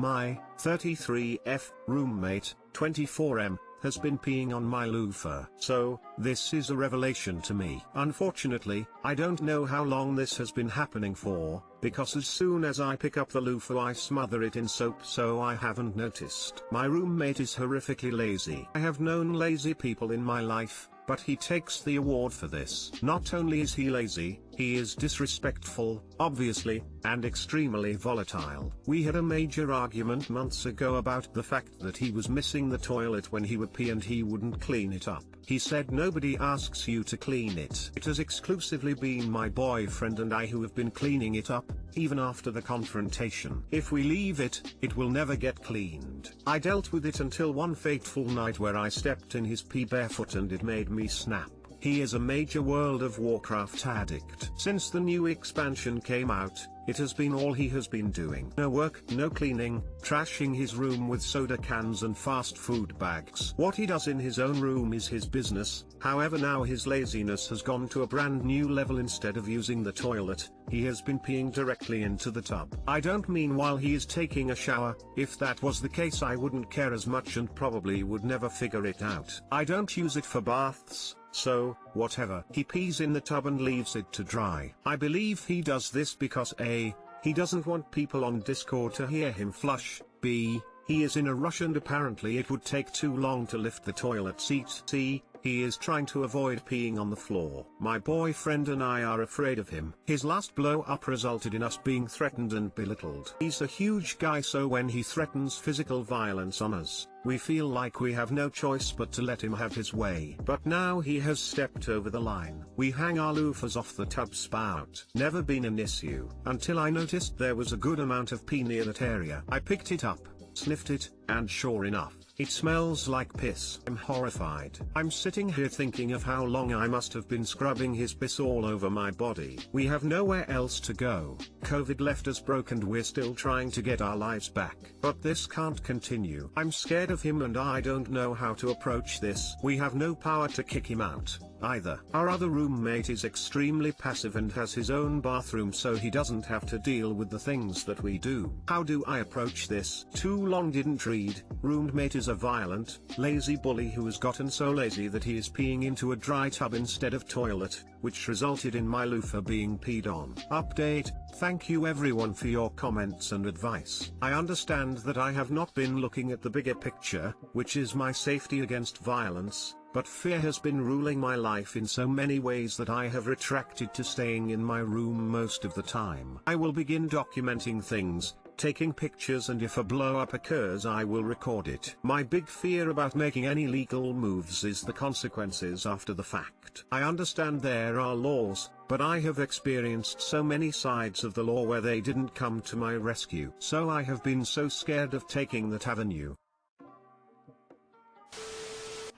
My 33F roommate, 24M, has been peeing on my loofah. So, this is a revelation to me. Unfortunately, I don't know how long this has been happening for, because as soon as I pick up the loofah I smother it in soap, so I haven't noticed. My roommate is horrifically lazy. I have known lazy people in my life, but he takes the award for this. Not only is he lazy, he is disrespectful, obviously, and extremely volatile. We had a major argument months ago about the fact that he was missing the toilet when he would pee and he wouldn't clean it up. He said nobody asks you to clean it. It has exclusively been my boyfriend and I who have been cleaning it up, even after the confrontation. If we leave it, it will never get cleaned. I dealt with it until one fateful night where I stepped in his pee barefoot and it made me snap. He is a major World of Warcraft addict. Since the new expansion came out, it has been all he has been doing. No work, no cleaning, trashing his room with soda cans and fast food bags. What he does in his own room is his business. However, now his laziness has gone to a brand new level. Instead of using the toilet, he has been peeing directly into the tub. I don't mean while he is taking a shower. If that was the case I wouldn't care as much and probably would never figure it out. I don't use it for baths. So, whatever. He pees in the tub and leaves it to dry. I believe he does this because A, he doesn't want people on Discord to hear him flush, B, he is in a rush and apparently it would take too long to lift the toilet seat, C, he is trying to avoid peeing on the floor. My boyfriend and I are afraid of him. His last blow up resulted in us being threatened and belittled. He's a huge guy, so when he threatens physical violence on us, we feel like we have no choice but to let him have his way. But now he has stepped over the line. We hang our loofahs off the tub spout. Never been an issue, until I noticed there was a good amount of pee near that area. I picked it up, sniffed it, and sure enough, it smells like piss. I'm horrified. I'm sitting here thinking of how long I must have been scrubbing his piss all over my body. We have nowhere else to go. COVID left us broke and we're still trying to get our lives back. But this can't continue. I'm scared of him and I don't know how to approach this. We have no power to kick him out, either. Our other roommate is extremely passive and has his own bathroom, so he doesn't have to deal with the things that we do. How do I approach this? Too long didn't read. Roommate is a violent, lazy bully who has gotten so lazy that he is peeing into a dry tub instead of toilet, which resulted in my loofah being peed on. Update: thank you everyone for your comments and advice. I understand that I have not been looking at the bigger picture, which is my safety against violence, but fear has been ruling my life in so many ways that I have retracted to staying in my room most of the time. I will begin documenting things, taking pictures, and if a blow-up occurs I will record it. My big fear about making any legal moves is the consequences after the fact. I understand there are laws, but I have experienced so many sides of the law where they didn't come to my rescue. So I have been so scared of taking that avenue.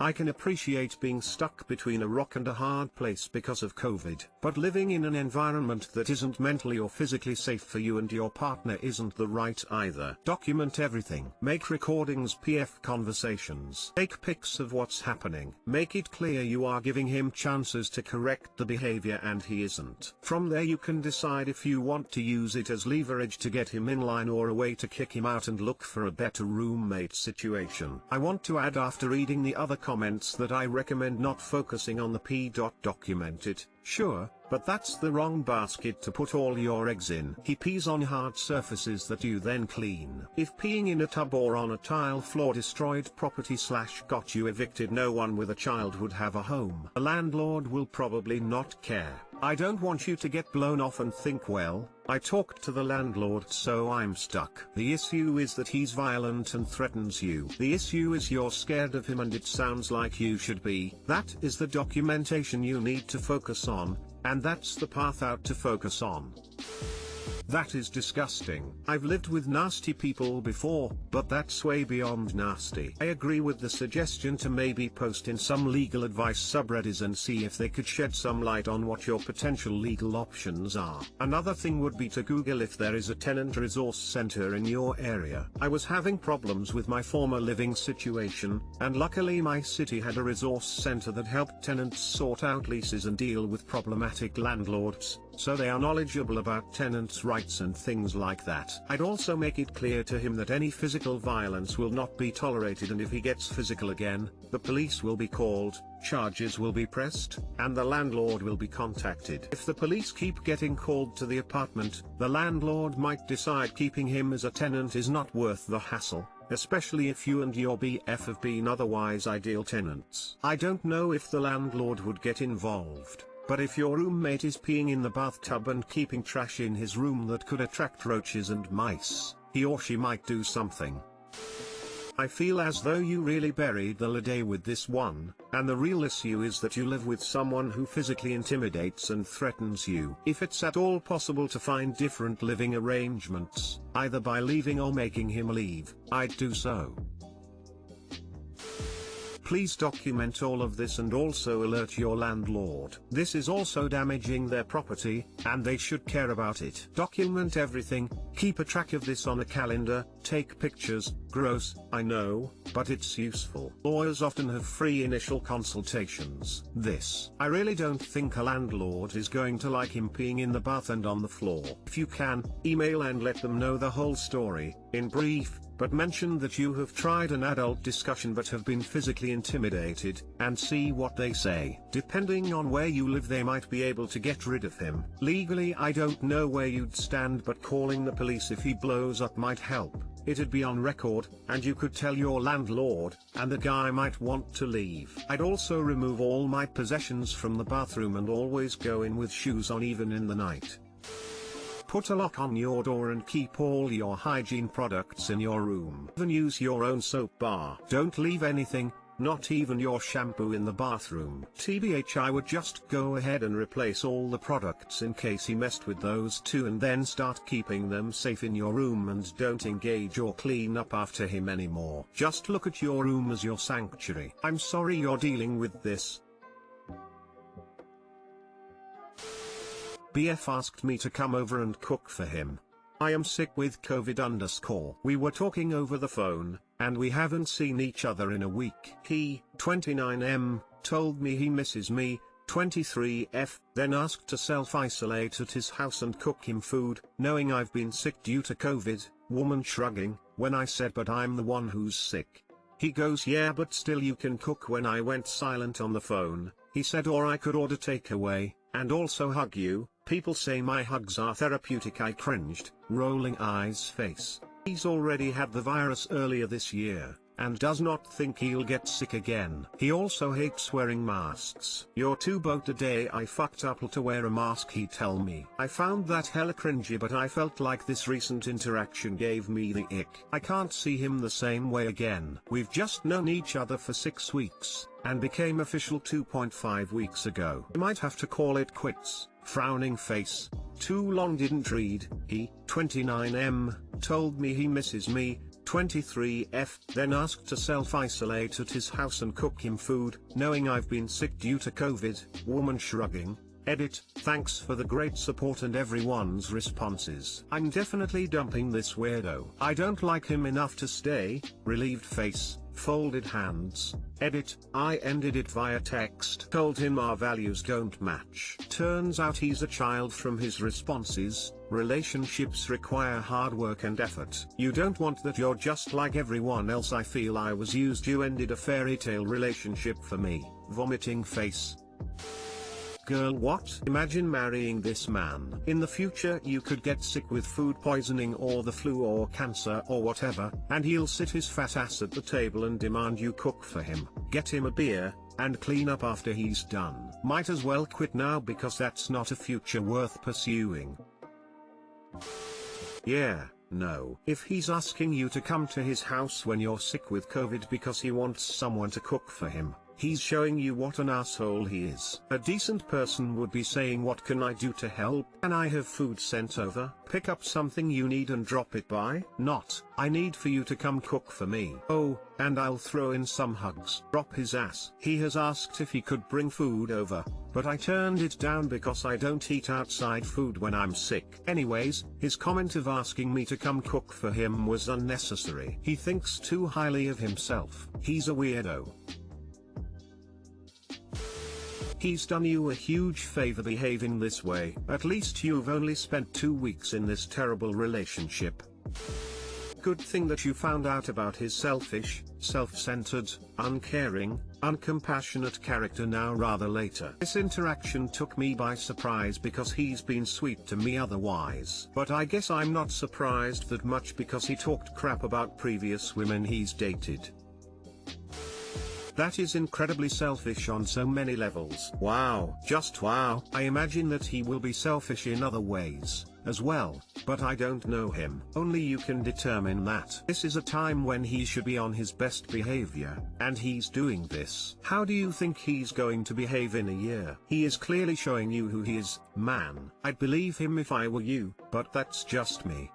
I can appreciate being stuck between a rock and a hard place because of COVID. But living in an environment that isn't mentally or physically safe for you and your partner isn't the right either. Document everything. Make recordings, PF conversations. Take pics of what's happening. Make it clear you are giving him chances to correct the behavior and he isn't. From there you can decide if you want to use it as leverage to get him in line or a way to kick him out and look for a better roommate situation. I want to add, after reading the other comments, that I recommend not focusing on the P. Document it, sure, but that's the wrong basket to put all your eggs in. He pees on hard surfaces that you then clean. If peeing in a tub or on a tile floor destroyed property / got you evicted, no one with a child would have a home. The landlord will probably not care. I don't want you to get blown off and think, well, I talked to the landlord so I'm stuck. The issue is that he's violent and threatens you. The issue is you're scared of him and it sounds like you should be. That is the documentation you need to focus on, and that's the path out to focus on. That is disgusting. I've lived with nasty people before, but that's way beyond nasty. I agree with the suggestion to maybe post in some legal advice subreddits and see if they could shed some light on what your potential legal options are. Another thing would be to Google if there is a tenant resource center in your area. I was having problems with my former living situation, and luckily my city had a resource center that helped tenants sort out leases and deal with problematic landlords. so they are knowledgeable about tenants' rights and things like that. I'd also make it clear to him that any physical violence will not be tolerated, and if he gets physical again, the police will be called, charges will be pressed, and the landlord will be contacted. If the police keep getting called to the apartment, the landlord might decide keeping him as a tenant is not worth the hassle, especially if you and your BF have been otherwise ideal tenants. I don't know if the landlord would get involved, but if your roommate is peeing in the bathtub and keeping trash in his room that could attract roaches and mice, he or she might do something. I feel as though you really buried the lead with this one, and the real issue is that you live with someone who physically intimidates and threatens you. If it's at all possible to find different living arrangements, either by leaving or making him leave, I'd do so. Please document all of this and also alert your landlord. This is also damaging their property, and they should care about it. Document everything, keep a track of this on a calendar, take pictures. Gross, I know, but it's useful. Lawyers often have free initial consultations. I really don't think a landlord is going to like him peeing in the bath and on the floor. If you can, email and let them know the whole story, in brief, but mention that you have tried an adult discussion but have been physically intimidated, and see what they say. Depending on where you live, they might be able to get rid of him. Legally, I don't know where you'd stand, but calling the police if he blows up might help. It'd be on record, and you could tell your landlord, and the guy might want to leave. I'd also remove all my possessions from the bathroom and always go in with shoes on even in the night. Put a lock on your door and keep all your hygiene products in your room. Even use your own soap bar. Don't leave anything, not even your shampoo, in the bathroom. TBH, I would just go ahead and replace all the products in case he messed with those too, and then start keeping them safe in your room, and don't engage or clean up after him anymore. Just look at your room as your sanctuary. I'm sorry you're dealing with this. BF asked me to come over and cook for him. I am sick with COVID_. We were talking over the phone, and we haven't seen each other in a week. He, 29M, told me he misses me, 23F, then asked to self-isolate at his house and cook him food, knowing I've been sick due to COVID, woman shrugging, when I said but I'm the one who's sick. He goes, yeah, but still you can cook. When I went silent on the phone, he said, or I could order takeaway, and also hug you. People say my hugs are therapeutic. I cringed, rolling eyes face. He's already had the virus earlier this year, and does not think he'll get sick again. He also hates wearing masks. You're too boat a day. I fucked up to wear a mask, he tell me. I found that hella cringy, but I felt like this recent interaction gave me the ick. I can't see him the same way again. We've just known each other for 6 weeks, and became official 2.5 weeks ago. I might have to call it quits. Frowning face. Too long, didn't read. He, 29M, told me he misses me, 23F, then asked to self-isolate at his house and cook him food, knowing I've been sick due to COVID, woman shrugging. Edit, thanks for the great support and everyone's responses. I'm definitely dumping this weirdo. I don't like him enough to stay, relieved face, folded hands. Edit, I ended it via text. Told him our values don't match. Turns out he's a child from his responses. Relationships require hard work and effort. You don't want that. You're just like everyone else. I feel I was used. You ended a fairy tale relationship for me. Vomiting face. Girl, what? Imagine marrying this man. In the future you could get sick with food poisoning or the flu or cancer or whatever, and he'll sit his fat ass at the table and demand you cook for him, get him a beer, and clean up after he's done. Might as well quit now, because that's not a future worth pursuing. Yeah, no. If he's asking you to come to his house when you're sick with COVID because he wants someone to cook for him, he's showing you what an asshole he is. A decent person would be saying, what can I do to help? Can I have food sent over? Pick up something you need and drop it by? Not, I need for you to come cook for me. Oh, and I'll throw in some hugs. Drop his ass. He has asked if he could bring food over, but I turned it down because I don't eat outside food when I'm sick. Anyways, his comment of asking me to come cook for him was unnecessary. He thinks too highly of himself. He's a weirdo. He's done you a huge favor behaving this way. At least you've only spent 2 weeks in this terrible relationship. Good thing that you found out about his selfish, self-centered, uncaring, uncompassionate character now rather later. This interaction took me by surprise because he's been sweet to me otherwise. But I guess I'm not surprised that much because he talked crap about previous women he's dated. That is incredibly selfish on so many levels. Wow, just wow. I imagine that he will be selfish in other ways as well, but I don't know him. Only you can determine that. This is a time when he should be on his best behavior, and he's doing this. How do you think he's going to behave in a year? He is clearly showing you who he is, man. I'd believe him if I were you, but that's just me.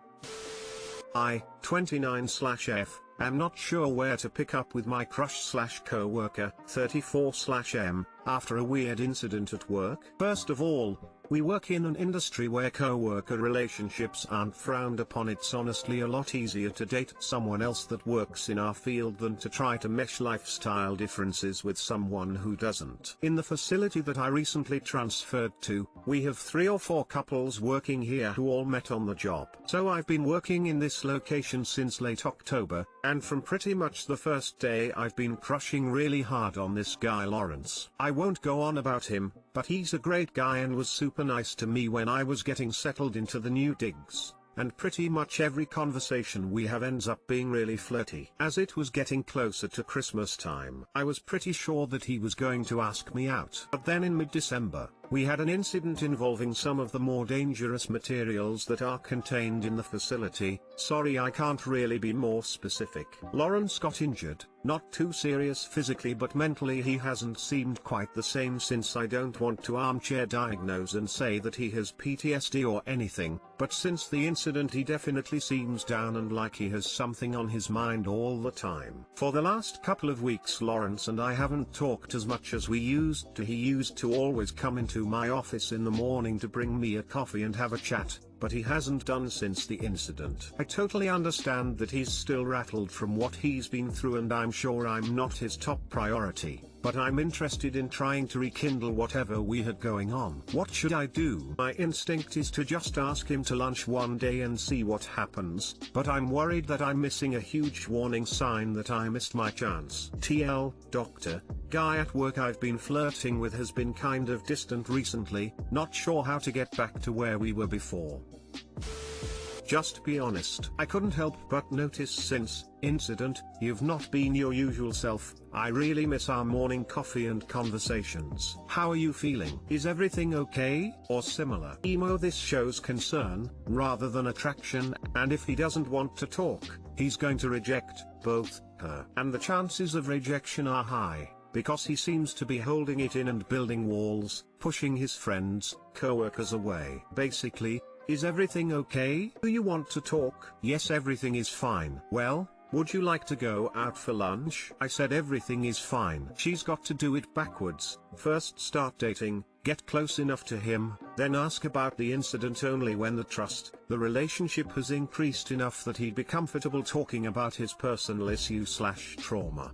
I, 29/F, am not sure where to pick up with my crush/coworker, 34/M, after a weird incident at work. First of all, we work in an industry where coworker relationships aren't frowned upon. It's honestly a lot easier to date someone else that works in our field than to try to mesh lifestyle differences with someone who doesn't. In the facility that I recently transferred to, we have 3 or 4 couples working here who all met on the job. So I've been working in this location since late October, and from pretty much the first day I've been crushing really hard on this guy Lawrence. I won't go on about him, but he's a great guy and was super nice to me when I was getting settled into the new digs, and pretty much every conversation we have ends up being really flirty. As it was getting closer to Christmas time, I was pretty sure that he was going to ask me out. But then in mid-December, we had an incident involving some of the more dangerous materials that are contained in the facility. Sorry, I can't really be more specific. Lawrence got injured, not too serious physically, but mentally he hasn't seemed quite the same since. I don't want to armchair diagnose and say that he has PTSD or anything, but since the incident he definitely seems down and like he has something on his mind all the time. For the last couple of weeks Lawrence and I haven't talked as much as we used to. He used to always come into my office in the morning to bring me a coffee and have a chat, but he hasn't done since the incident. I totally understand that he's still rattled from what he's been through, and I'm sure I'm not his top priority, but I'm interested in trying to rekindle whatever we had going on. What should I do? My instinct is to just ask him to lunch one day and see what happens, but I'm worried that I'm missing a huge warning sign that I missed my chance. TL, doctor, guy at work I've been flirting with has been kind of distant recently, not sure how to get back to where we were before. Just be honest. I couldn't help but notice since incident, you've not been your usual self. I really miss our morning coffee and conversations. How are you feeling? Is everything okay, or similar? Emo, this shows concern, rather than attraction, and if he doesn't want to talk, he's going to reject both her and the chances of rejection are high, because he seems to be holding it in and building walls, pushing his friends, coworkers away. Basically, is everything okay? Do you want to talk? Yes, everything is fine. Well, would you like to go out for lunch? I said everything is fine. She's got to do it backwards. First start dating, get close enough to him, then ask about the incident only when the relationship has increased enough that he'd be comfortable talking about his personal issue/trauma.